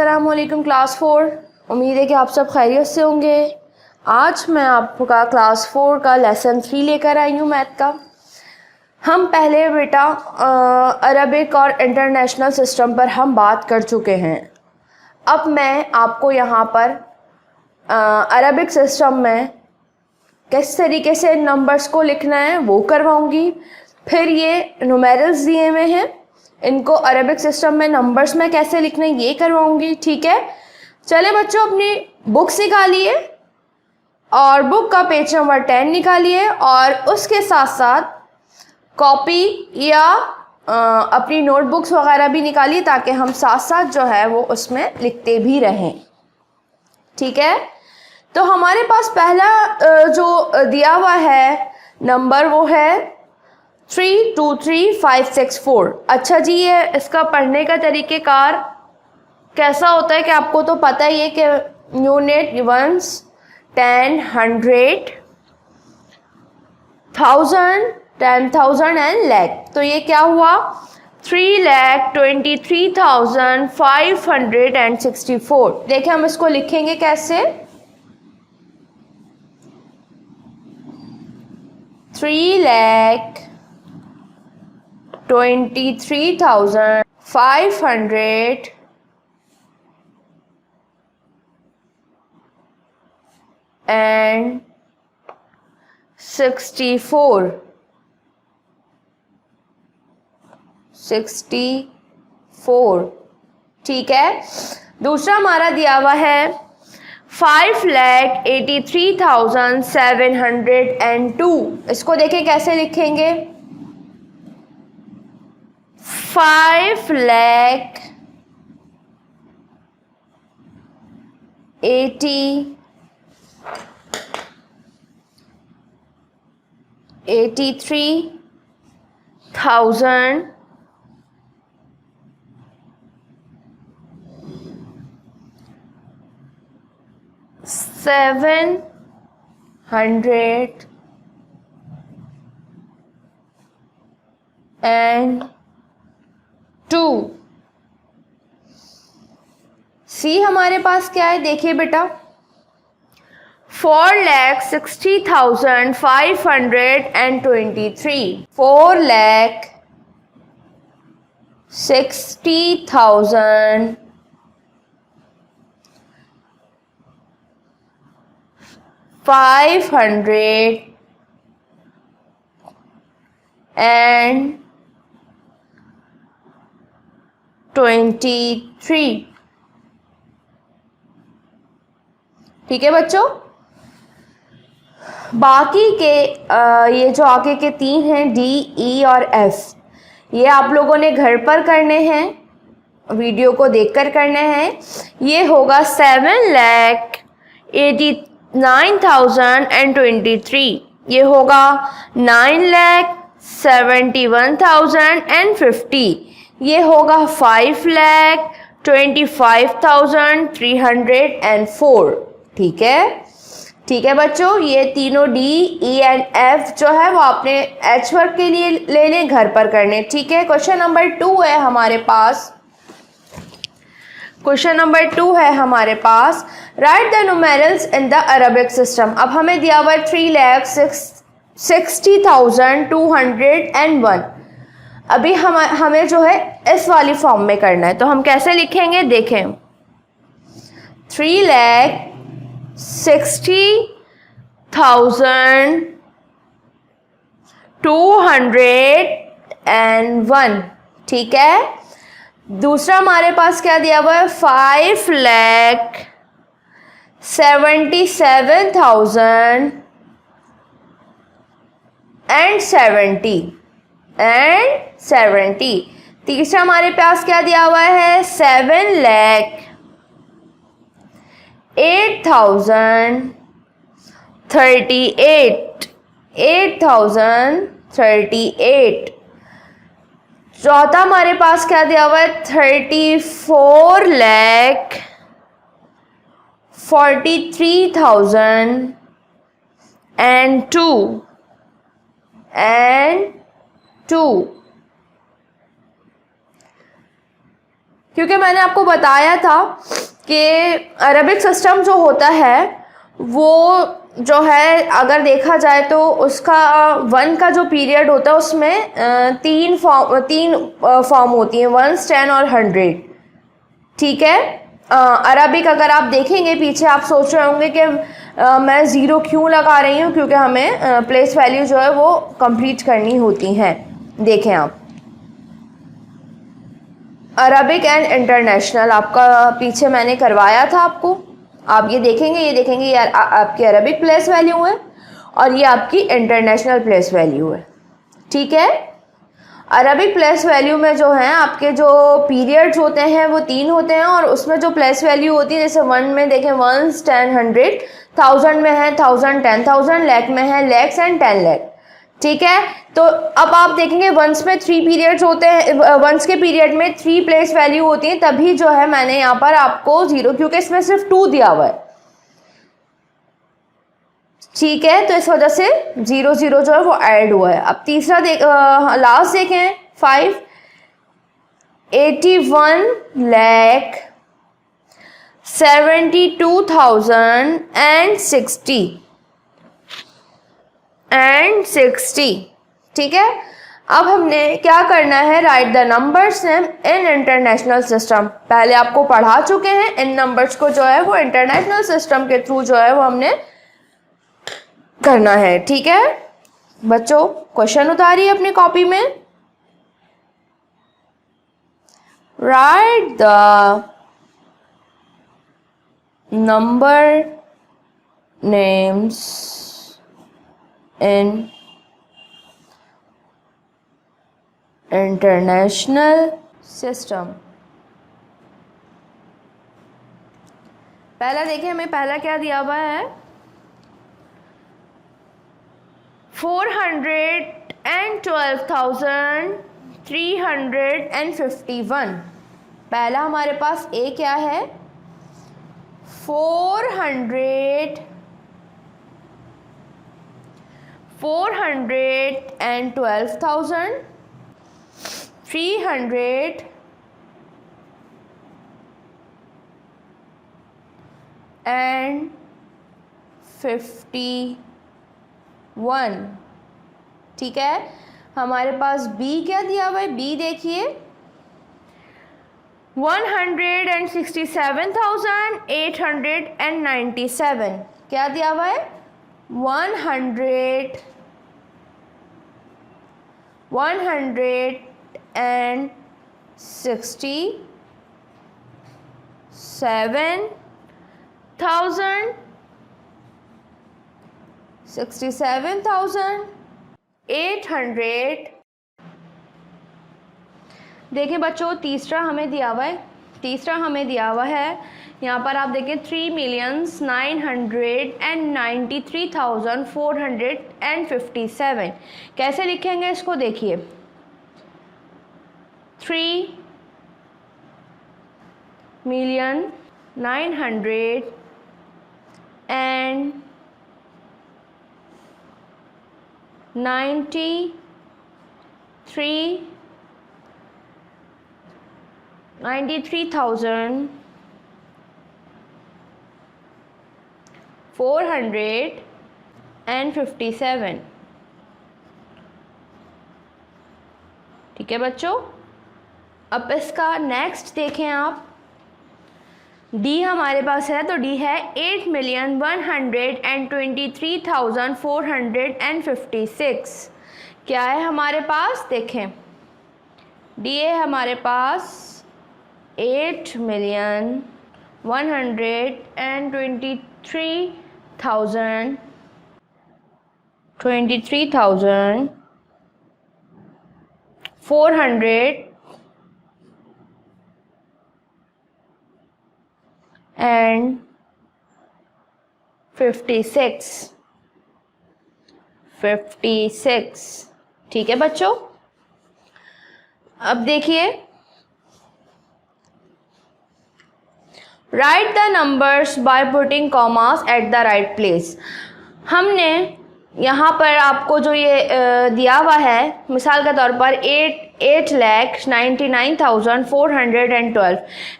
अस्सलाम वालेकुम क्लास 4। उम्मीद है कि आप सब खैरियत से होंगे। आज मैं आपका क्लास 4 का लेसन 3 लेकर आई हूँ मैथ का। हम पहले बेटा अरबिक और इंटरनेशनल सिस्टम पर हम बात कर चुके हैं। अब मैं आपको यहाँ पर अरबिक सिस्टम में किस तरीके से नंबर्स को लिखना है वो करवाऊँगी। फिर ये न्यूमेरल्स दिए हुए हैं, इनको अरबिक सिस्टम में नंबर्स में कैसे लिखना है ये करवाऊंगी। ठीक है, चले बच्चों अपनी बुक्स निकालिए और बुक का पेज नंबर 10 निकालिए और उसके साथ साथ कॉपी या अपनी नोटबुक्स वगैरह भी निकालिए ताकि हम साथ साथ जो है वो उसमें लिखते भी रहें। ठीक है, तो हमारे पास पहला जो दिया हुआ है नंबर वो है 323564। अच्छा जी, ये इसका पढ़ने का तरीक़ेकार कैसा होता है कि आपको तो पता ही है कि यूनिट, वंस, 10, 100, 1000, 10,000 एंड लैख। तो ये क्या हुआ 3,23,564। देखिए हम इसको लिखेंगे कैसे, 3,23,564। ठीक है, दूसरा हमारा दिया हुआ है 5,83,702। इसको देखें कैसे लिखेंगे, 83,702। सी हमारे पास क्या है, देखिए बेटा 4,60,523। 4,60,523 ठीक है बच्चों, बाकी के ये जो आगे के तीन हैं डी, ई और एफ, ये आप लोगों ने घर पर करने हैं, वीडियो को देखकर करने हैं। ये होगा 7,89,023। ये होगा 9,71,050। ये होगा 5,25,304। ठीक है बच्चों, ये तीनों डी, ई एंड एफ जो है वो आपने एच वर्क के लिए ले लें, घर पर करने। ठीक है, क्वेश्चन नंबर 2 है हमारे पास। क्वेश्चन नंबर 2 है हमारे पास, write the numerals in the Arabic system. अब हमें दिया हुआ 3,60,201। अभी हमें जो है इस वाली फॉर्म में करना है, तो हम कैसे लिखेंगे देखें, 3,60,201। ठीक है, दूसरा हमारे पास क्या दिया हुआ है 5,77,070। तीसरा हमारे पास क्या दिया हुआ है 8,038। चौथा हमारे पास क्या दिया हुआ है 34,43,002। क्योंकि मैंने आपको बताया था कि अरबिक सिस्टम जो होता है वो जो है अगर देखा जाए तो उसका 1 का जो पीरियड होता है उसमें तीन फॉर्म होती हैं, 1, 10 और 100। ठीक है। अरबिक अगर आप देखेंगे पीछे आप सोच रहे होंगे कि मैं ज़ीरो क्यों लगा रही हूँ, क्योंकि हमें प्लेस वैल्यू जो है वो कंप्लीट करनी होती हैं। देखें आप अरबिक एंड इंटरनेशनल आपका पीछे मैंने करवाया था आपको, आप ये देखेंगे ये आपकी अरबिक प्लेस वैल्यू है और ये आपकी इंटरनेशनल प्लेस वैल्यू है। ठीक है। अरबिक प्लेस वैल्यू में जो है आपके जो पीरियड्स होते हैं वो 3 होते हैं और उसमें जो प्लेस वैल्यू होती है जैसे 1 में देखें 1, 10, 100, 1000 में है 1000, 10,000, लैख में है लैक्स एंड 10 लैख। ठीक है। तो अब आप देखेंगे वंस में 3 पीरियड्स होते हैं, वंस के पीरियड में 3 प्लेस वैल्यू होती है, तभी जो है मैंने यहाँ पर आपको 0, क्योंकि इसमें सिर्फ 2 दिया हुआ है। ठीक है। तो इस वजह से 0 0 जो है वो ऐड हुआ है। अब तीसरा लास्ट देखें 5, 81,72,060। ठीक है। अब हमने क्या करना है, right the numbers name in international system. पहले आपको पढ़ा चुके हैं, इन नंबर्स को जो है वो इंटरनेशनल सिस्टम के थ्रू जो है वो हमने करना है। ठीक है बच्चों, क्वेश्चन उतारिए अपनी कॉपी में। Right the number names in international system. पहला देखिए, हमें पहला क्या दिया हुआ है, 412,351। पहला हमारे पास ए क्या है, 412,351। ठीक है। हमारे पास बी क्या दिया हुआ है, बी देखिए 167,897। क्या दिया हुआ है, 167,800। देखिए बच्चों, तीसरा हमें दिया हुआ है, यहाँ पर आप देखें 3,993,457। कैसे लिखेंगे इसको, देखिए 3,93,457। ठीक है बच्चों। अब इसका नेक्स्ट देखें आप, डी हमारे पास है, तो डी है 8,123,456। क्या है हमारे पास, देखें डी है हमारे पास 8,123,456। ठीक है बच्चों। अब देखिए, right the numbers by putting commas at the right place. हमने यहाँ पर आपको जो ये दिया हुआ है, मिसाल के तौर पर 8,99,412,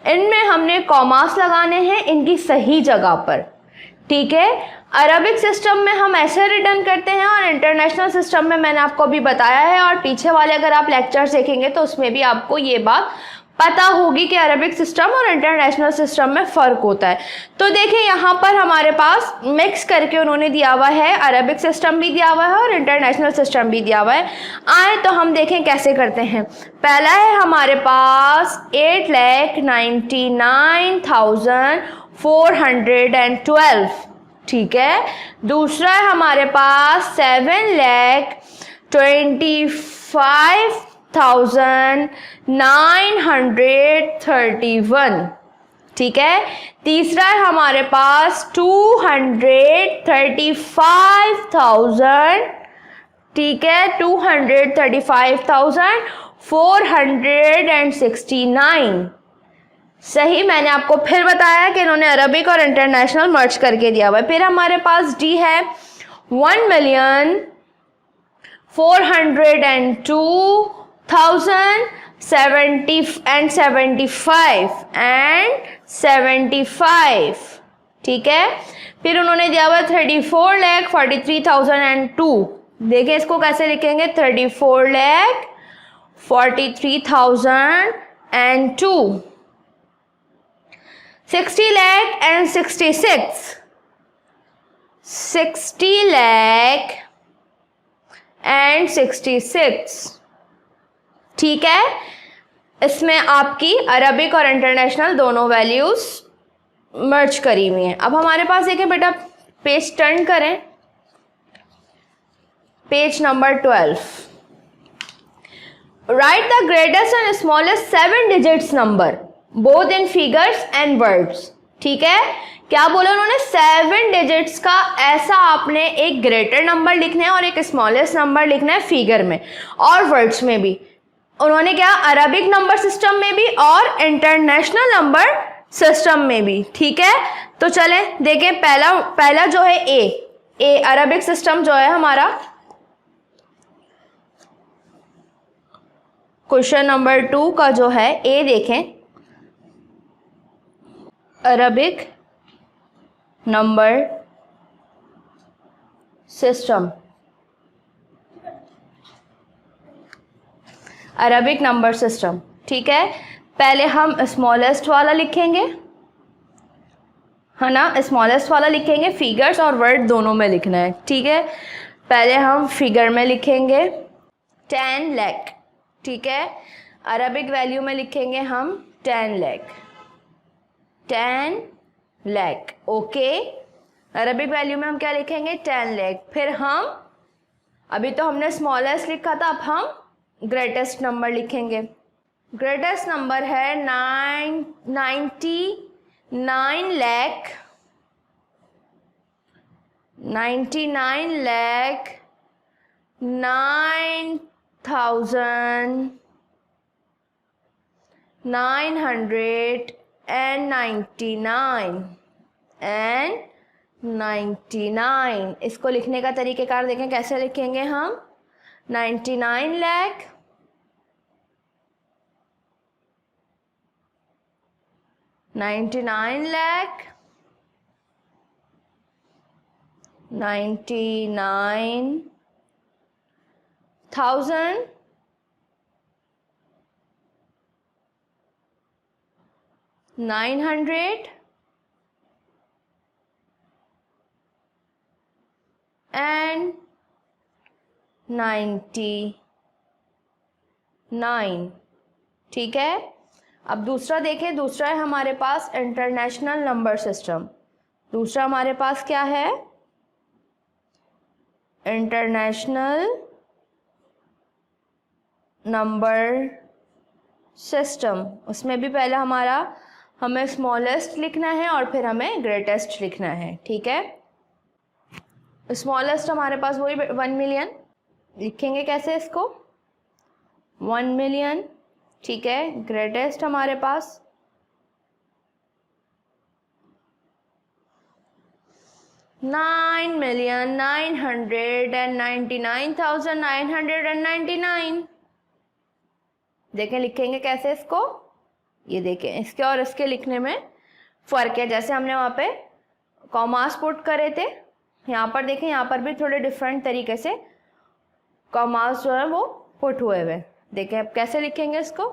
इनमें हमने कॉमास लगाने हैं इनकी सही जगह पर, ठीक है। अरबिक सिस्टम में हम ऐसे रिटर्न करते हैं और इंटरनेशनल सिस्टम में मैंने आपको अभी बताया है, और पीछे वाले अगर आप लेक्चर्स देखेंगे तो उसमें भी आपको ये बात पता होगी कि अरबिक सिस्टम और इंटरनेशनल सिस्टम में फ़र्क होता है। तो देखिए यहाँ पर हमारे पास मिक्स करके उन्होंने दिया हुआ है, अरबिक सिस्टम भी दिया हुआ है और इंटरनेशनल सिस्टम भी दिया हुआ है। आए तो हम देखें कैसे करते हैं। पहला है हमारे पास 8,99,412, ठीक है। दूसरा है हमारे पास 7,25,931, ठीक है। तीसरा है हमारे पास 235,000, ठीक है, 235,469। सही, मैंने आपको फिर बताया कि इन्होंने अरबिक और इंटरनेशनल मर्ज करके दिया हुआ है। फिर हमारे पास डी है 1,04,02,075 ठीक है। फिर उन्होंने दिया हुआ 34,43,002। देखिए इसको कैसे लिखेंगे, 34,43,002। 60,66,000, 60,66,000, ठीक है। इसमें आपकी अरबिक और इंटरनेशनल दोनों वैल्यूज मर्ज करी हुई हैं। अब हमारे पास देखिए बेटा, पेज टर्न करें, page number 12। Right the greatest and smallest 7 digits number both in figures and words, ठीक है। क्या बोला उन्होंने, 7 डिजिट्स का ऐसा आपने एक ग्रेटर नंबर लिखना है और एक स्मॉलेस्ट नंबर लिखना है फिगर में और वर्ड्स में भी। उन्होंने क्या, अरबिक नंबर सिस्टम में भी और इंटरनेशनल नंबर सिस्टम में भी, ठीक है। तो चले देखें, पहला जो है ए अरबिक सिस्टम जो है हमारा, क्वेश्चन नंबर 2 का जो है ए देखें, Arabic number system, Arabic number system, ठीक है। पहले हम स्मॉलेस्ट वाला लिखेंगे, है ना, स्मॉलेस्ट वाला लिखेंगे, फिगर्स और वर्ड दोनों में लिखना है, ठीक है। पहले हम फिगर में लिखेंगे 10 लाख, ठीक है। अरबिक वैल्यू में लिखेंगे हम 10 lakh, 10 lakh, okay. Arabic value में हम क्या लिखेंगे, 10 लाख। फिर हम, अभी तो हमने स्मॉलेस्ट लिखा था, अब हम ग्रेटेस्ट नंबर लिखेंगे। ग्रेटेस्ट नंबर है 99,99,999 इसको लिखने का तरीक़ेकार देखें कैसे लिखेंगे हम, 99 लाख 99 लाख 99,000 900 and 99, ठीक है। अब दूसरा देखें, दूसरा है हमारे पास इंटरनेशनल नंबर सिस्टम। दूसरा हमारे पास क्या है, इंटरनेशनल नंबर सिस्टम। उसमें भी पहले हमें स्मॉलेस्ट लिखना है और फिर हमें ग्रेटेस्ट लिखना है, ठीक है। स्मॉलेस्ट हमारे पास वही 1 मिलियन, लिखेंगे कैसे इसको, 1 मिलियन, ठीक है। ग्रेटेस्ट हमारे पास 1 9,999,999। देखें लिखेंगे कैसे इसको, ये देखें इसके और इसके लिखने में फ़र्क है। जैसे हमने वहाँ पे कॉमास पुट करे थे, यहाँ पर देखें, यहाँ पर भी थोड़े डिफरेंट तरीके से कॉमास जो है वो पुट हुए हुए। देखें अब कैसे लिखेंगे इसको,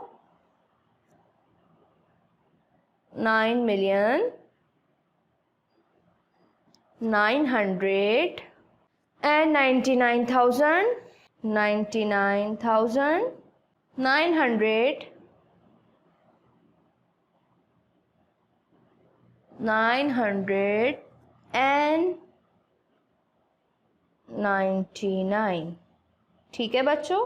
999,999,999। ठीक है बच्चों।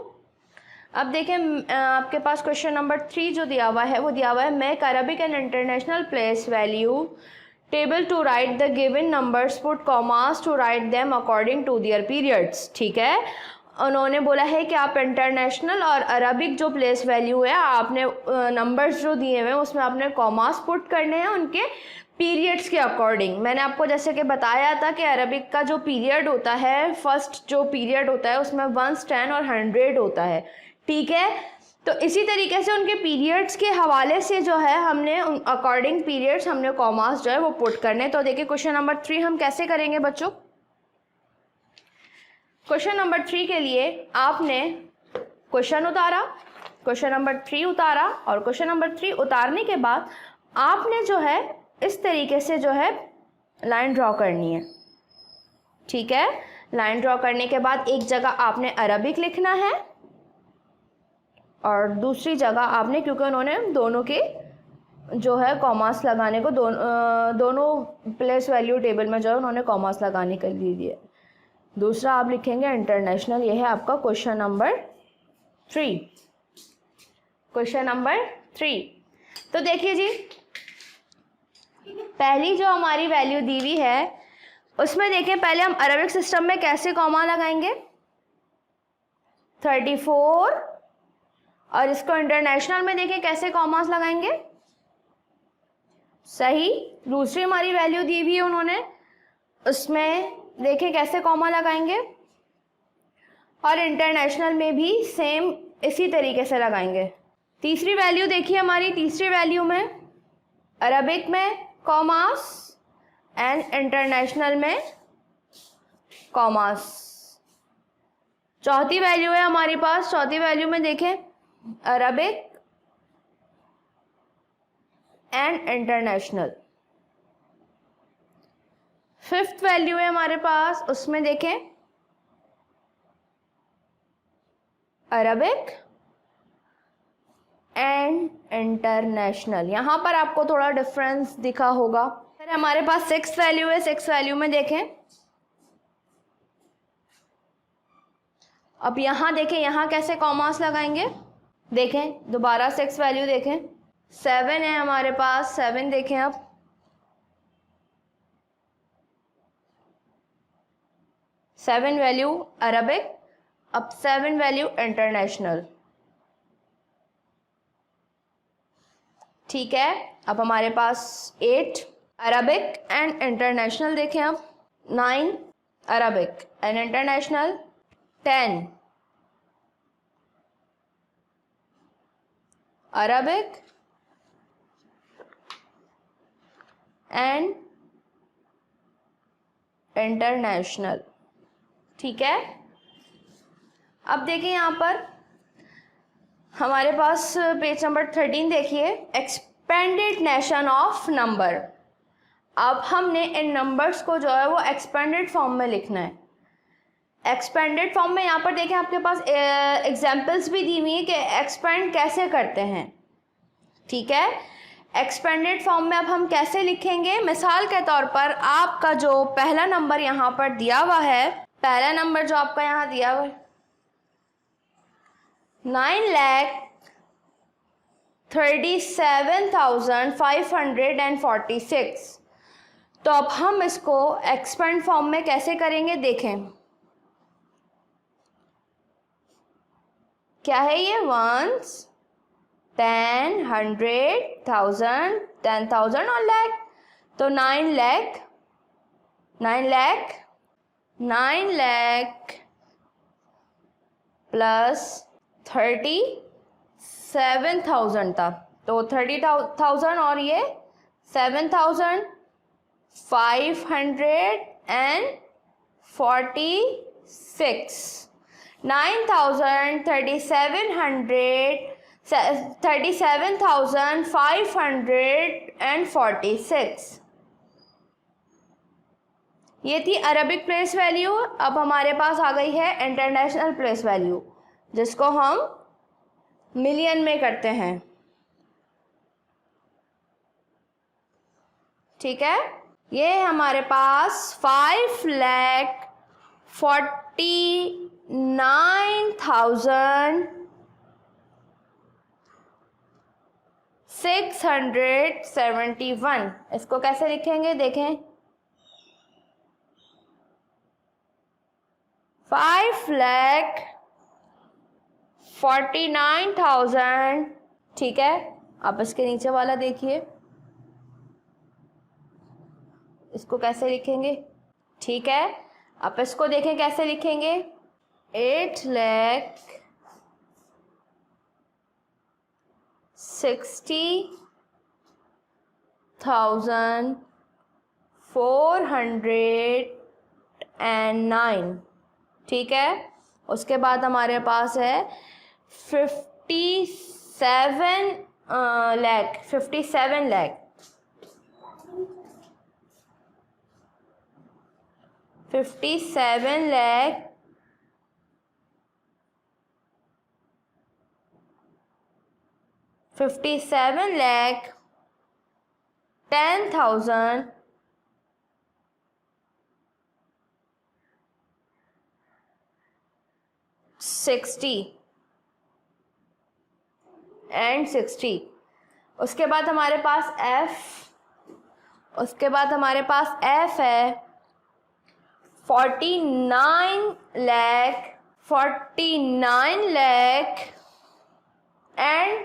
अब देखें आपके पास क्वेश्चन नंबर 3 जो दिया हुआ है वो दिया हुआ है make Arabic and international place value table to write the given numbers put commas to write them according to their periods. ठीक है, उन्होंने बोला है कि आप इंटरनेशनल और अरबिक जो प्लेस वैल्यू है आपने नंबर्स जो दिए हुए हैं उसमें आपने कॉमास पुट करने हैं उनके पीरियड्स के अकॉर्डिंग। मैंने आपको जैसे कि बताया था कि अरबिक का जो पीरियड होता है, फर्स्ट जो पीरियड होता है उसमें 1, 10 और 100 होता है। ठीक है, तो इसी तरीके से उनके पीरियड्स के हवाले से जो है हमने अकॉर्डिंग पीरियड्स हमने कॉमास जो है वो पुट करने। तो देखिए क्वेश्चन नंबर 3 हम कैसे करेंगे बच्चों। क्वेश्चन नंबर 3 के लिए आपने क्वेश्चन उतारा, क्वेश्चन नंबर 3 उतारा, और क्वेश्चन नंबर 3 उतारने के बाद आपने जो है इस तरीके से जो है लाइन ड्रॉ करनी है। ठीक है, लाइन ड्रॉ करने के बाद एक जगह आपने अरबिक लिखना है और दूसरी जगह आपने, क्योंकि उन्होंने दोनों के जो है कॉमास लगाने को दोनों प्लेस वैल्यू टेबल में जो है उन्होंने कॉमास लगाने के लिए दिए। दूसरा आप लिखेंगे इंटरनेशनल। यह है आपका क्वेश्चन नंबर 3। क्वेश्चन नंबर 3, तो देखिए जी पहली जो हमारी वैल्यू दी हुई है उसमें देखें पहले हम अरबिक सिस्टम में कैसे कॉमा लगाएंगे 34, और इसको इंटरनेशनल में देखें कैसे कॉमास लगाएंगे। सही, दूसरी हमारी वैल्यू दी हुई है उन्होंने, उसमें देखें कैसे कॉमा लगाएंगे, और इंटरनेशनल में भी सेम इसी तरीके से लगाएंगे। तीसरी वैल्यू देखिए हमारी, तीसरी वैल्यू में अरबिक में कॉमास एंड इंटरनेशनल में कॉमास। चौथी वैल्यू है हमारे पास, चौथी वैल्यू में देखें Arabic and international. Fifth value है हमारे पास, उसमें देखें अरबिक एंड इंटरनेशनल। यहां पर आपको थोड़ा डिफरेंस दिखा होगा। फिर हमारे पास सिक्स वैल्यू है, सिक्स वैल्यू में देखें, अब यहां देखें यहां कैसे कॉमास लगाएंगे। देखें दोबारा सिक्स वैल्यू देखें, 7 है हमारे पास, 7 देखें अब 7 वैल्यू अरबिक, अब 7 वैल्यू इंटरनेशनल। ठीक है, अब हमारे पास 8 अरबिक एंड इंटरनेशनल देखें, अब 9 Arabic and international, 10 Arabic and international. ठीक है, अब देखिए यहां पर हमारे पास पेज नंबर 13 देखिए, एक्सपेंडेड नेशन ऑफ नंबर। अब हमने इन नंबर्स को जो है वो एक्सपेंडेड फॉर्म में लिखना है। एक्सपेंडेड फॉर्म में यहाँ पर देखें आपके पास एग्जाम्पल्स भी दी हुई है कि एक्सपेंड कैसे करते हैं। ठीक है, एक्सपेंडेड फॉर्म में अब हम कैसे लिखेंगे। मिसाल के तौर पर आपका जो पहला नंबर यहाँ पर दिया हुआ है, पहला नंबर जो आपका यहाँ दिया हुआ है 9,37,546, तो अब हम इसको एक्सपेंड फॉर्म में कैसे करेंगे देखें। क्या है ये, 1s, 10, 100, 1000, 10,000 और लाख, तो 9 लाख 9 lakh प्लस 37,000 था, तो 30,000 और ये 7,546, 37,546। ये थी अरबिक प्लेस वैल्यू। अब हमारे पास आ गई है इंटरनेशनल प्लेस वैल्यू, जिसको हम मिलियन में करते हैं। ठीक है, ये हमारे पास 5,49,671। इसको कैसे लिखेंगे देखें, 5,49,000। ठीक है, आप इसके नीचे वाला देखिए, इसको कैसे लिखेंगे। ठीक है, आप इसको देखें कैसे लिखेंगे, 8,60,409। ठीक है, उसके बाद हमारे पास है 57 लाख 57 लाख 57 लाख 57 लाख 10,000 60 एंड 60। उसके बाद हमारे पास एफ है 49 लाख एंड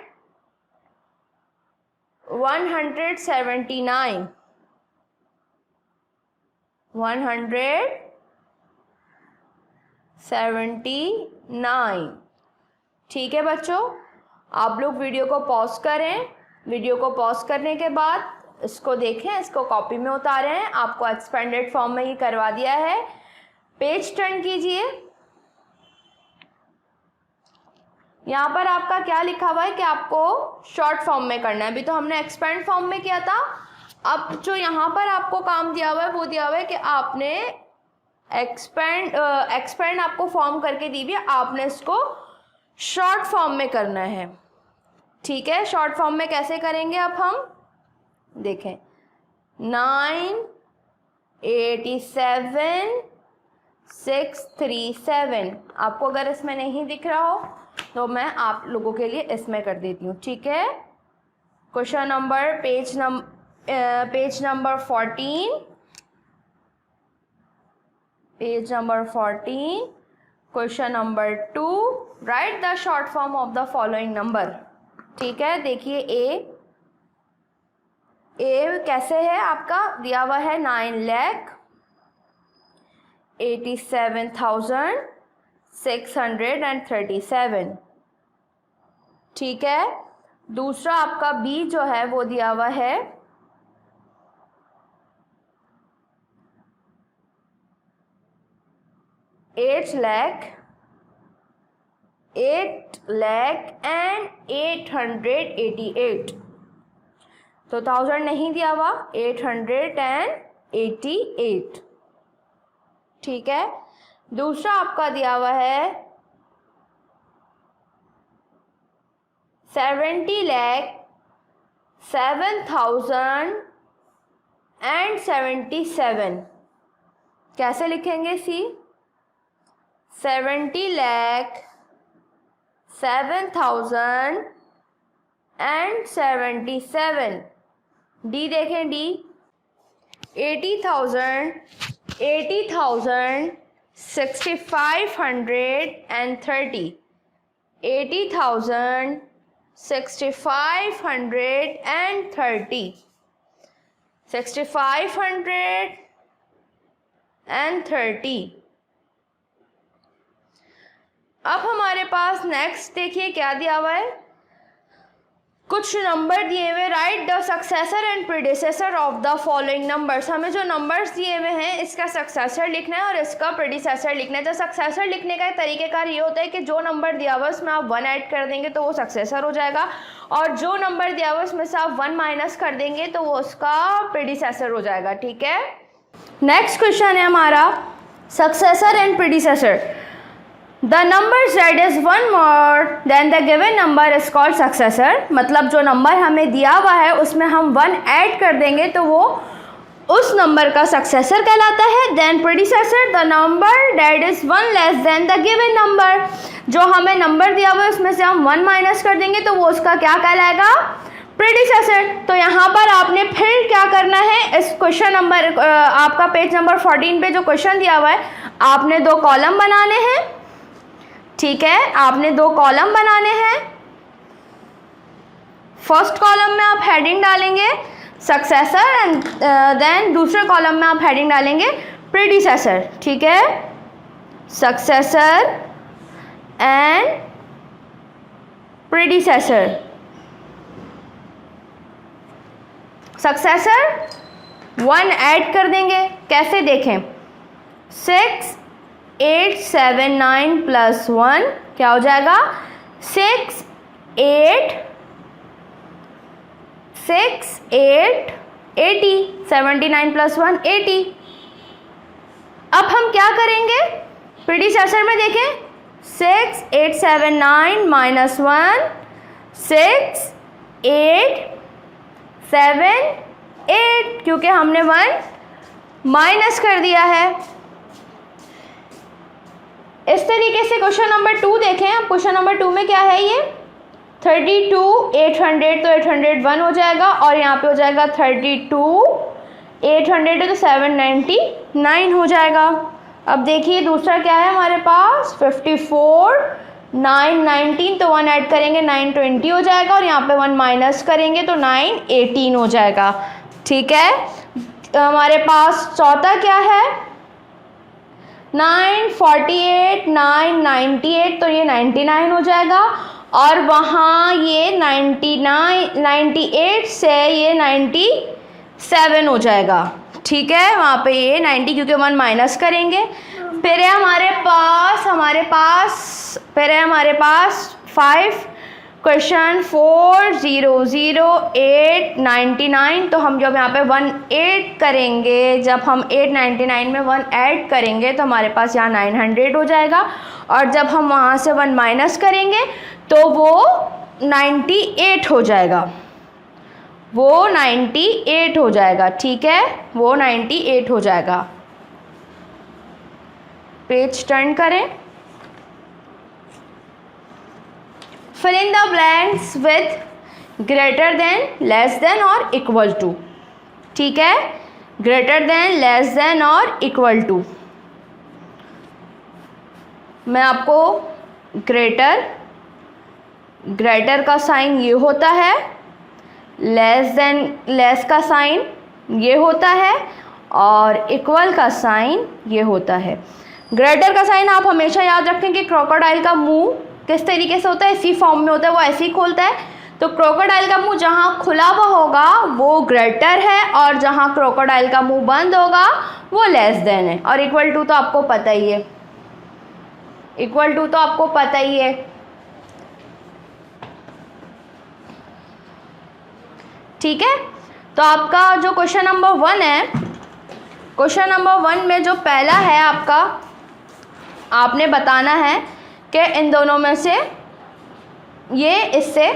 179। ठीक है बच्चों, आप लोग वीडियो को पॉज करें। वीडियो को पॉज करने के बाद इसको देखें, इसको कॉपी में उतारें। आपको एक्सपेंडेड फॉर्म में ही करवा दिया है। पेज टर्न कीजिए। यहाँ पर आपका क्या लिखा हुआ है कि आपको शॉर्ट फॉर्म में करना है। अभी तो हमने एक्सपेंड फॉर्म में किया था। अब जो यहाँ पर आपको काम दिया हुआ है वो दिया हुआ है कि आपने एक्सपेंड आपको फॉर्म करके दी हुई है, आपने इसको शॉर्ट फॉर्म में करना है। ठीक है, शॉर्ट फॉर्म में कैसे करेंगे अब हम देखें। 987,637। आपको अगर इसमें नहीं दिख रहा हो तो मैं आप लोगों के लिए इसमें कर देती हूँ। ठीक है, question number page number 14, question number 2, right the short form of the following number. ठीक है, देखिए ए कैसे है, आपका दिया हुआ है 9,87,637। ठीक है, दूसरा आपका बी जो है वो दिया हुआ है 8,08,888। तो 1000 नहीं दिया हुआ, 888। ठीक है, दूसरा आपका दिया हुआ है 70,07,077। कैसे लिखेंगे सी, 70,07,077। डी देखें, डी 80,000, 80,000, 6530, 6500 एंड 30। अब हमारे पास नेक्स्ट देखिए क्या दिया हुआ है, कुछ नंबर दिए हुए, right the successor and predecessor of the following numbers. हमें जो नंबर्स दिए हुए हैं इसका सक्सेसर लिखना है और इसका प्रीडिसेसर लिखना है। जो सक्सेसर लिखने का तरीक़ेकार ये होता है कि जो नंबर दिया हुआ है उसमें आप 1 ऐड कर देंगे तो वो सक्सेसर हो जाएगा, और जो नंबर दिया हुआ है उसमें से आप 1 माइनस कर देंगे तो वो उसका प्रीडिसेसर हो जाएगा। ठीक है, नेक्स्ट क्वेश्चन है हमारा successor and predecessor. The number z is one more than the given number is called successor। मतलब जो नंबर हमें दिया हुआ है उसमें हम 1 ऐड कर देंगे तो वो उस नंबर का सक्सेसर कहलाता है। Then predecessor, the number that is 1 less than the given number। जो हमें नंबर दिया हुआ है उसमें से हम 1 माइनस कर देंगे तो वो उसका क्या कहलाएगा, प्रीडिसेसर। तो यहाँ पर आपने फिर क्या करना है, इस क्वेश्चन नंबर आपका पेज नंबर 14 पे जो क्वेश्चन दिया हुआ है आपने 2 कॉलम बनाने हैं। ठीक है, आपने 2 कॉलम बनाने हैं। फर्स्ट कॉलम में आप हेडिंग डालेंगे सक्सेसर एंड देन दूसरे कॉलम में आप हेडिंग डालेंगे प्रीडिसेसर। ठीक है, successor and predecessor. Successor 1 add कर देंगे, कैसे देखें, 6 8 7 9 प्लस 1 क्या हो जाएगा, 6 8 80, 79 प्लस 1 80। अब हम क्या करेंगे, प्रीडिसेसर में देखें 6 8 7 9 माइनस 1 6 8 7 8, क्योंकि हमने 1 माइनस कर दिया है। इस तरीके से क्वेश्चन नंबर 2 देखें। अब क्वेश्चन नंबर 2 में क्या है, ये 32 800 तो 801 हो जाएगा, और यहाँ पे हो जाएगा 32 800 तो 799 हो जाएगा। अब देखिए दूसरा क्या है हमारे पास, 54 9 19 तो 1 ऐड करेंगे 9 20 हो जाएगा, और यहाँ पे 1 माइनस करेंगे तो 9 18 हो जाएगा। ठीक है, हमारे पास चौथा क्या है, 9 48 9 98 तो ये 99 हो जाएगा, और वहाँ ये 98 से ये 97 हो जाएगा। ठीक है, वहाँ पे ये 90 क्योंकि 1 माइनस करेंगे। फिर है हमारे पास 5 क्वेश्चन 4 0 0 8 99, तो हम जब यहाँ पे 1 ऐड करेंगे, जब हम 899 में 1 ऐड करेंगे तो हमारे पास यहाँ 900 हो जाएगा, और जब हम वहाँ से 1 माइनस करेंगे तो वो 98 हो जाएगा, वो 98 हो जाएगा। ठीक है, वो 98 हो जाएगा। पेज टर्न करें, fill in the blanks with greater than, less than और equal to। ठीक है, greater than, less than और equal to। मैं आपको ग्रेटर का साइन ये होता है, लेस का साइन ये होता है, और इक्वल का साइन ये होता है। ग्रेटर का साइन आप हमेशा याद रखें कि क्रोकोडाइल का मुंह किस तरीके से होता है, इसी फॉर्म में होता है, वो ऐसे ही खोलता है। तो क्रोकोडाइल का मुंह जहाँ खुला हुआ होगा वो ग्रेटर है, और जहाँ क्रोकोडाइल का मुंह बंद होगा वो लेस देन है। और इक्वल टू तो आपको पता ही है, इक्वल टू तो आपको पता ही है। ठीक है, तो आपका जो क्वेश्चन नंबर 1 है, क्वेश्चन नंबर 1 में जो पहला है आपका, आपने बताना है कि इन दोनों में से ये इससे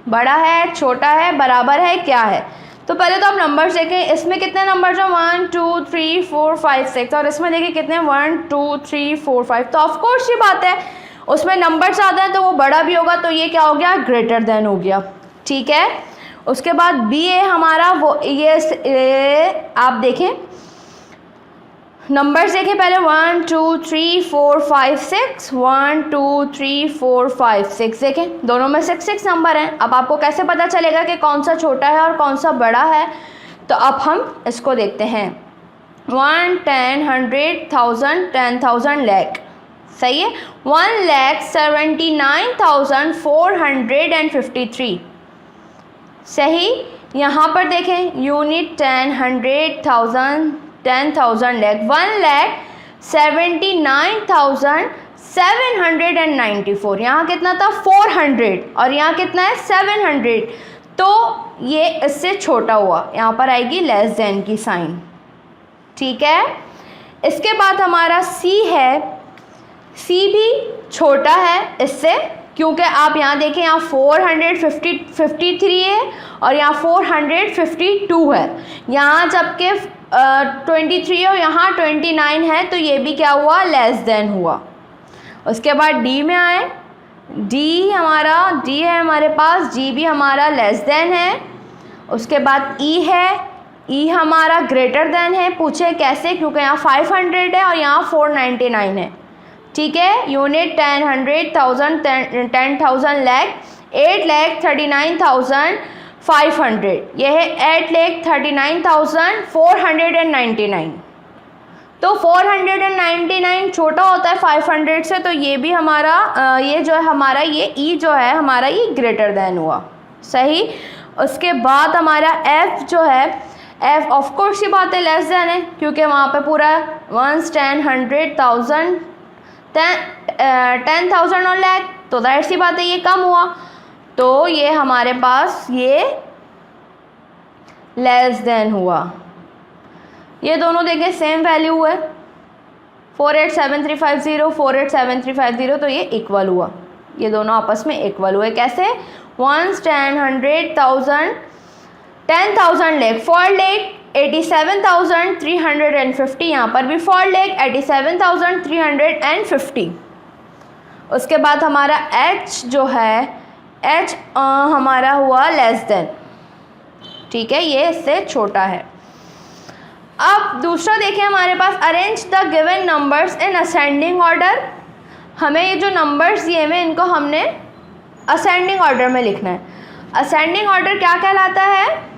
बड़ा है, छोटा है, बराबर है, क्या है। तो पहले तो आप नंबर देखें, इसमें कितने नंबर जो 1 2 3 4 5 6, और इसमें देखिए कितने 1 2 3 4 5। तो ऑफकोर्स ये बात है उसमें नंबर ज़्यादा है तो वो बड़ा भी होगा, तो ये क्या हो गया, ग्रेटर देन हो गया। ठीक है, उसके बाद बी है हमारा, वो ये आप देखें नंबर्स देखें पहले 1 2 3 4 5 6 1 2 3 4 5 6 देखें, दोनों में 6 नंबर हैं। अब आपको कैसे पता चलेगा कि कौन सा छोटा है और कौन सा बड़ा है, तो अब हम इसको देखते हैं। 1, 10, 100, 1000, 10,000 lakh, सही है। 1,79,453, सही। यहाँ पर देखें यूनिट 10, 100, 1000, 10,000 lakh, 1,79,794। यहाँ कितना था 400 और यहाँ कितना है 700, तो ये इससे छोटा हुआ, यहाँ पर आएगी लेस देन की साइन, ठीक है। इसके बाद हमारा सी है, सी भी छोटा है इससे, क्योंकि आप यहाँ देखें यहाँ 453 है और यहाँ 452 है, यहाँ जबकि 23 और यहाँ 29 है, तो ये भी क्या हुआ लेस देन हुआ। उसके बाद डी में आए, डी है हमारे पास, जी भी हमारा लेस देन है। उसके बाद ई है, ई हमारा ग्रेटर देन है। पूछे कैसे, क्योंकि यहाँ 500 है और यहाँ 499 है, ठीक है। यूनिट 10, 100, 1000, 10,000 lakh, 8,39,500, यह है 8,39,499। तो 499 छोटा होता है 500 से, तो ये भी हमारा ये जो है हमारा ये ई जो है हमारा ये ग्रेटर देन हुआ, सही। उसके बाद हमारा एफ जो है, एफ ऑफ कोर्स की बात है लेस देन है, क्योंकि वहाँ पे पूरा 1, 10, 100, 1000, 10,000 और लैख, तो जाहिर सी बात है ये कम हुआ, तो ये हमारे पास ये लेस देन हुआ। ये दोनों देखें सेम वैल्यू है, 487350, 487350, तो ये इक्वल हुआ, ये दोनों आपस में इक्वल हुए। कैसे 1, 10, 100, 1000, 10,000 lakh, फॉर लेक 87,350, यहाँ पर भी फॉर लेक 87,350। उसके बाद हमारा एच जो है, एच हमारा हुआ लेस देन, ठीक है, ये इससे छोटा है। अब दूसरा देखें हमारे पास, arrange the given numbers in ascending order. हमें ये जो नंबर्स दिए हुए इनको हमने असेंडिंग ऑर्डर में लिखना है। असेंडिंग ऑर्डर क्या कहलाता है?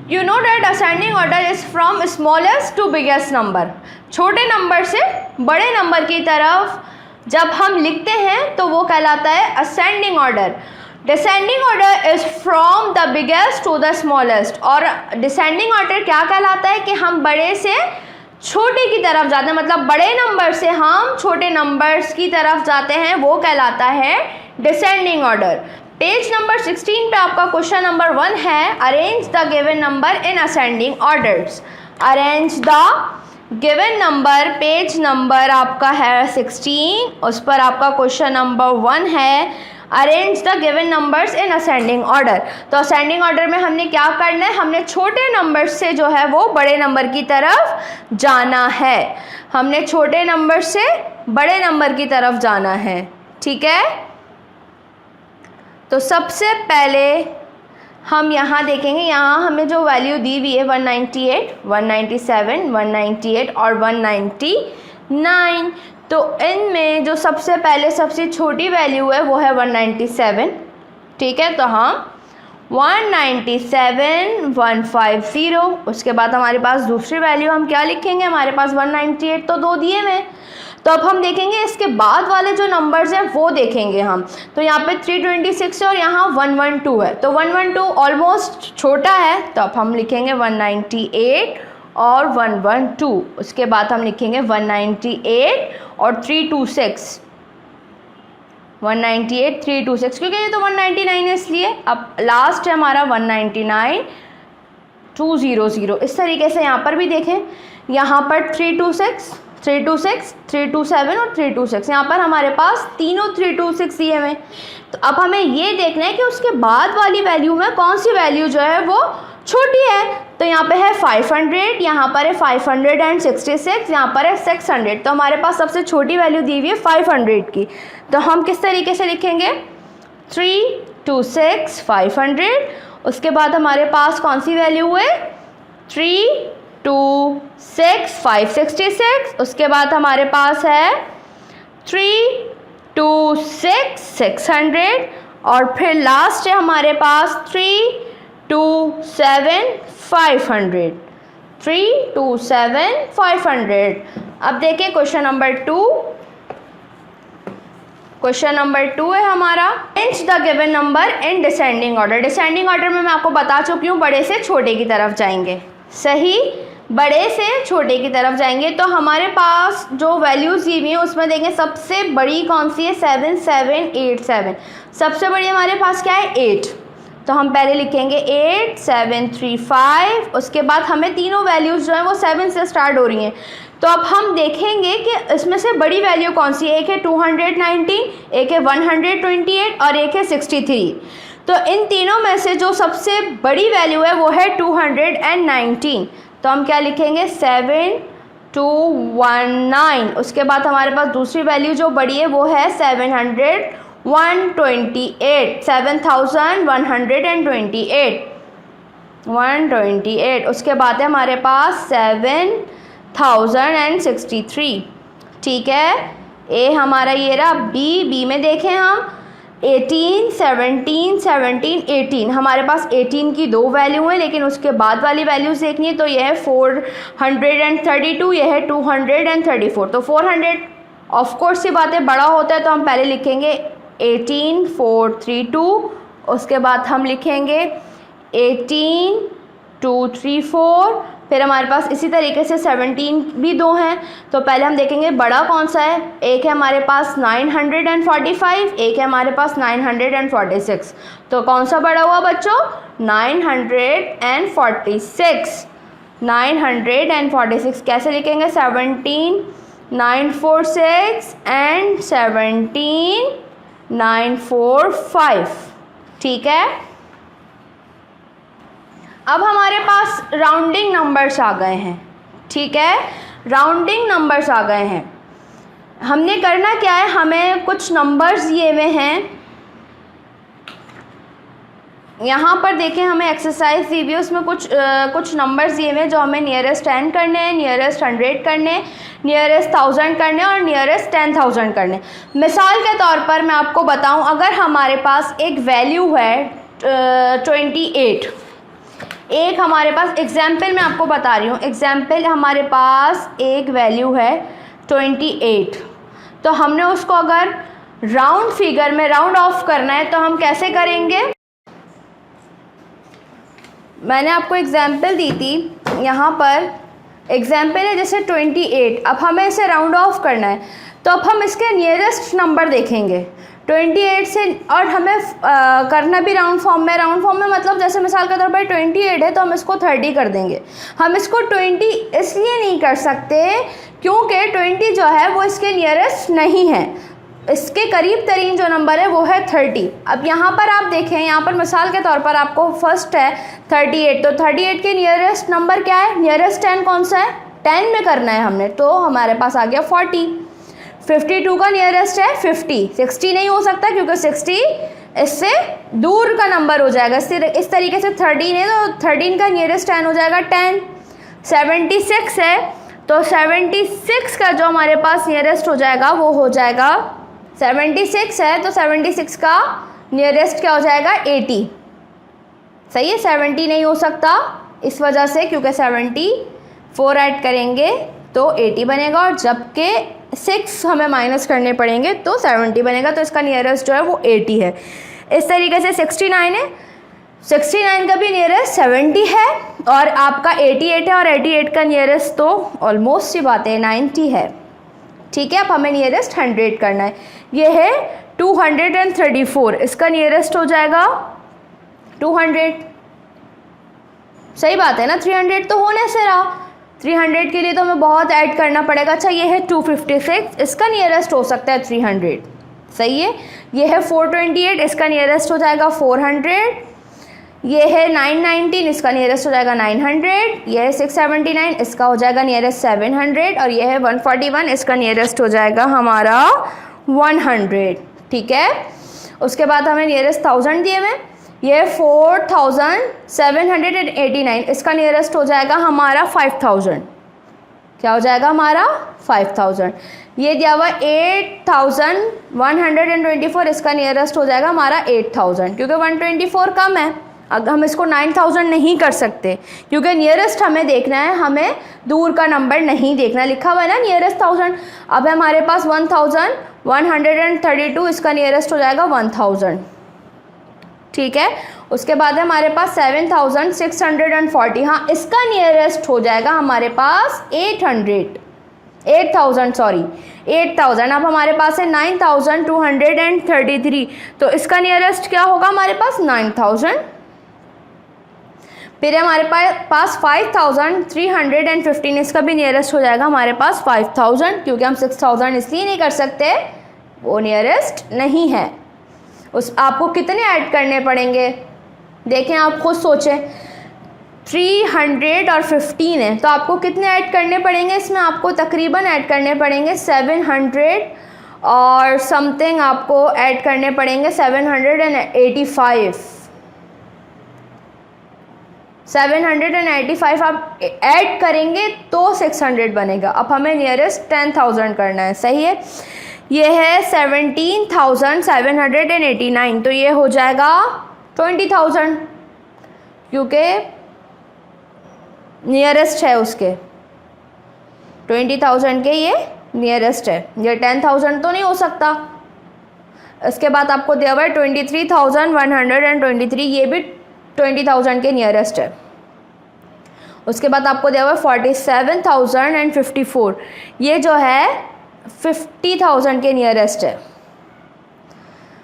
You know that ascending order is from smallest to biggest number. छोटे नंबर से बड़े नंबर की तरफ जब हम लिखते हैं तो वो कहलाता है ascending order. Descending order is from the biggest to the smallest. और डिसेंडिंग ऑर्डर क्या कहलाता है कि हम बड़े से छोटे की तरफ जाते हैं, मतलब बड़े नंबर से हम छोटे नंबर्स की तरफ जाते हैं, वो कहलाता है डिसेंडिंग ऑर्डर। पेज नंबर 16 पे आपका क्वेश्चन नंबर 1 है, arrange the given number in ascending orders. Arrange the given number, page number आपका है 16, उस पर आपका क्वेश्चन नंबर 1 है, arrange the given numbers in ascending order. तो असेंडिंग ऑर्डर में हमने क्या करना है, हमने छोटे नंबर से जो है वो बड़े नंबर की तरफ जाना है। हमने छोटे नंबर से बड़े नंबर की तरफ जाना है, ठीक है। तो सबसे पहले हम यहाँ देखेंगे, यहाँ हमें जो वैल्यू दी हुई है 198, 197, 198 और 199, तो इनमें जो सबसे पहले सबसे छोटी वैल्यू है वो है 197, ठीक है। तो हम 197, 150, उसके बाद हमारे पास दूसरी वैल्यू हम क्या लिखेंगे, हमारे पास 198 तो दो दिए हुए, तो अब हम देखेंगे इसके बाद वाले जो नंबर्स हैं वो देखेंगे हम। तो यहाँ पे 326 है और यहाँ 112 है, तो 112 ऑलमोस्ट छोटा है, तो अब हम लिखेंगे 198 और 112। उसके बाद हम लिखेंगे 198 और 326, 198, 326, क्योंकि ये तो 199 है इसलिए। अब लास्ट है हमारा 199, 200। इस तरीके से यहाँ पर भी देखें, यहाँ पर 326, 326, 327 और 326, यहाँ पर हमारे पास तीनों 326 दिए हुए। तो अब हमें ये देखना है कि उसके बाद वाली वैल्यू में कौन सी वैल्यू जो है वो छोटी है। तो यहाँ पे है 500, यहाँ पर है 566, यहाँ पर है 600, तो हमारे पास सबसे छोटी वैल्यू दी हुई है 500 की। तो हम किस तरीके से लिखेंगे, 326, 500। उसके बाद हमारे पास कौन सी वैल्यू है, 326, 566। उसके बाद हमारे पास है 326, 600 और फिर लास्ट है हमारे पास 327, 500, 3 2 7 500। अब देखिए क्वेश्चन नंबर 2। क्वेश्चन नंबर 2 है हमारा, arrange the given number in descending order. Descending order में मैं आपको बता चुकी हूँ, बड़े से छोटे की तरफ जाएंगे। सही, बड़े से छोटे की तरफ जाएंगे। तो हमारे पास जो वैल्यूज़ दी हुई हैं उसमें देखें सबसे बड़ी कौन सी है, 7 7 8 7। सबसे बड़ी हमारे पास क्या है, 8। तो हम पहले लिखेंगे 8 7 3 5। उसके बाद हमें तीनों वैल्यूज़ जो हैं वो 7 से स्टार्ट हो रही हैं। तो अब हम देखेंगे कि इसमें से बड़ी वैल्यू कौन सी है। एक है 219, एक है 128 और एक है 63। तो इन तीनों में से जो सबसे बड़ी वैल्यू है वो है 219। तो हम क्या लिखेंगे, 7219। उसके बाद हमारे पास दूसरी वैल्यू जो बड़ी है वो है 7128, 128। उसके बाद है हमारे पास 7063। ठीक है, ए हमारा ये रहा। बी में देखें हम 18 17 17 18। हमारे पास 18 की दो वैल्यू है, लेकिन उसके बाद वाली वैल्यूज़ देखनी है। तो यह है 432, यह है 234। तो 400 ऑफ कोर्स सी बात है बड़ा होता है, तो हम पहले लिखेंगे 18432। उसके बाद हम लिखेंगे 18234। फिर हमारे पास इसी तरीके से 17 भी दो हैं। तो पहले हम देखेंगे बड़ा कौन सा है। एक है हमारे पास 945, एक है हमारे पास 946। तो कौन सा बड़ा हुआ बच्चों, 946। 946 कैसे लिखेंगे, 17946 एंड 17945। ठीक है, अब हमारे पास राउंडिंग नंबर्स आ गए हैं। ठीक है, राउंडिंग नंबर्स आ गए हैं। हमने करना क्या है, हमें कुछ नंबर्स दिए हुए हैं। यहाँ पर देखें हमें एक्सरसाइज दी हुई है, उसमें कुछ नंबर्स दिए हुए हैं जो हमें नियरेस्ट 10 करने हैं, नियरेस्ट 100 करने, नियरेस्ट 1000 करने और नियरेस्ट 10,000 करने। मिसाल के तौर पर मैं आपको बताऊं, अगर हमारे पास एक वैल्यू है 28, एक हमारे पास एग्जाम्पल मैं आपको बता रही हूँ, एग्जाम्पल हमारे पास एक वैल्यू है 28। तो हमने उसको अगर राउंड फिगर में राउंड ऑफ करना है तो हम कैसे करेंगे। मैंने आपको एग्जाम्पल दी थी, यहाँ पर एग्जाम्पल है जैसे 28। अब हमें इसे राउंड ऑफ करना है, तो अब हम इसके नियरेस्ट नंबर देखेंगे 28 से, और हमें करना भी राउंड फॉर्म में। राउंड फॉर्म में मतलब जैसे मिसाल के तौर पर 28 है तो हम इसको 30 कर देंगे। हम इसको 20 इसलिए नहीं कर सकते क्योंकि 20 जो है वो इसके नियरेस्ट नहीं है। इसके करीब तरीन जो नंबर है वो है 30। अब यहाँ पर आप देखें, यहाँ पर मिसाल के तौर पर आपको फर्स्ट है 38, तो 38 के नियरेस्ट नंबर क्या है, नियरेस्ट 10 कौन सा है, 10 में करना है हमने, तो हमारे पास आ गया 40। 52 का नियरेस्ट है 50, 60 नहीं हो सकता क्योंकि 60 इससे दूर का नंबर हो जाएगा। इस तरीके से 13 है तो 13 का नियरेस्ट 10 हो जाएगा 10। 76 है तो 76 का जो हमारे पास नियरेस्ट हो जाएगा वो हो जाएगा 76 है तो 76 का नियरेस्ट क्या हो जाएगा 80। सही है, 70 नहीं हो सकता इस वजह से क्योंकि 74 ऐड करेंगे तो 80 बनेगा, और जबकि 6 हमें माइनस करने पड़ेंगे तो 70 बनेगा। तो इसका नियरेस्ट जो है वो 80 है। इस तरीके से 69 है, 69 का भी नियरेस्ट 70 है, और आपका 88 है, और 88 का नियरेस्ट तो ऑलमोस्ट सी बात है 90 है। ठीक है, अब हमें नियरेस्ट 100 करना है। ये है 234, इसका नियरेस्ट हो जाएगा 200। सही बात है ना, 300 तो होने से रहा, 300 के लिए तो हमें बहुत ऐड करना पड़ेगा। अच्छा, ये है 256, इसका नियरेस्ट हो सकता है 300। सही है, ये है 428, इसका नियरेस्ट हो जाएगा 400। ये है 919, इसका नियरेस्ट हो जाएगा 900। ये है 679, इसका हो जाएगा नियरेस्ट 700। और ये है 141, इसका नियरेस्ट हो जाएगा हमारा 100। ठीक है, उसके बाद हमें नियरेस्ट 1000 दिए हुए, ये 4789, इसका नियरेस्ट हो जाएगा हमारा 5000। क्या हो जाएगा हमारा 5000। ये दिया हुआ 8124, इसका नियरेस्ट हो जाएगा हमारा 8000 क्योंकि 124 कम है अगर हम इसको 9000 नहीं कर सकते क्योंकि नियरेस्ट हमें देखना है, हमें दूर का नंबर नहीं देखना। लिखा हुआ है ना नियरेस्ट 1000। अब हमारे पास 1132, इसका नियरेस्ट हो जाएगा 1000, ठीक है। उसके बाद हमारे पास 7640, हाँ इसका नियरेस्ट हो जाएगा हमारे पास 8000। अब हमारे पास है 9233, तो इसका नियरेस्ट क्या होगा हमारे पास 9000। फिर हमारे पास 5315, इसका भी नियरेस्ट हो जाएगा हमारे पास 5000, क्योंकि हम 6000 इसलिए नहीं कर सकते, वो नियरेस्ट नहीं है। आपको कितने ऐड करने पड़ेंगे देखें, आप खुद सोचें। 300 और 15 है, तो आपको कितने ऐड करने पड़ेंगे इसमें? आपको तकरीबन ऐड करने पड़ेंगे 700 और समथिंग आपको ऐड करने पड़ेंगे 785 आप ऐड करेंगे तो 600 बनेगा। अब हमें नियरेस्ट 10,000 करना है, सही है। ये है 17,789, तो ये हो जाएगा 20,000 क्योंकि नियरेस्ट है उसके, 20,000 के ये नियरेस्ट है, ये 10,000 तो नहीं हो सकता। इसके बाद आपको दिया हुआ है 23,123, ये भी 20,000 के नियरेस्ट है। उसके बाद आपको दिया हुआ है 47,054, ये जो है 50,000 के नियरेस्ट है।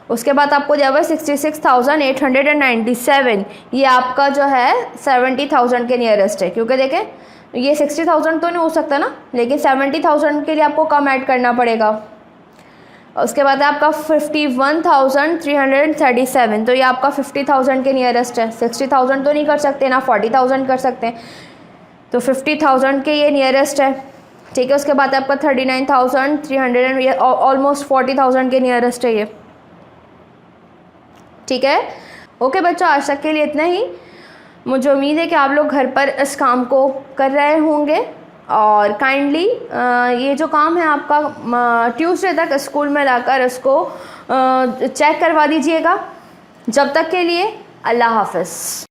उसके बाद आपको दिया हुआ है 66,897, ये आपका जो है 70,000 के नियरेस्ट है, क्योंकि देखें ये 60,000 तो नहीं हो सकता ना, लेकिन 70,000 के लिए आपको कम ऐड करना पड़ेगा। उसके बाद है आपका 51,337, तो ये आपका 50,000 के नियरेस्ट है। 60,000 तो नहीं कर सकते ना, 40,000 कर सकते हैं, तो 50,000 के ये नियरेस्ट है, ठीक है। उसके बाद आपका 39,300, ये ऑलमोस्ट 40,000 के नियरेस्ट है ये, ठीक है। ओके बच्चों, आज तक के लिए इतना ही। मुझे उम्मीद है कि आप लोग घर पर इस काम को कर रहे होंगे और काइंडली ये जो काम है आपका ट्यूसडे तक स्कूल में लाकर इसको चेक करवा दीजिएगा। जब तक के लिए अल्लाह हाफ़िज़।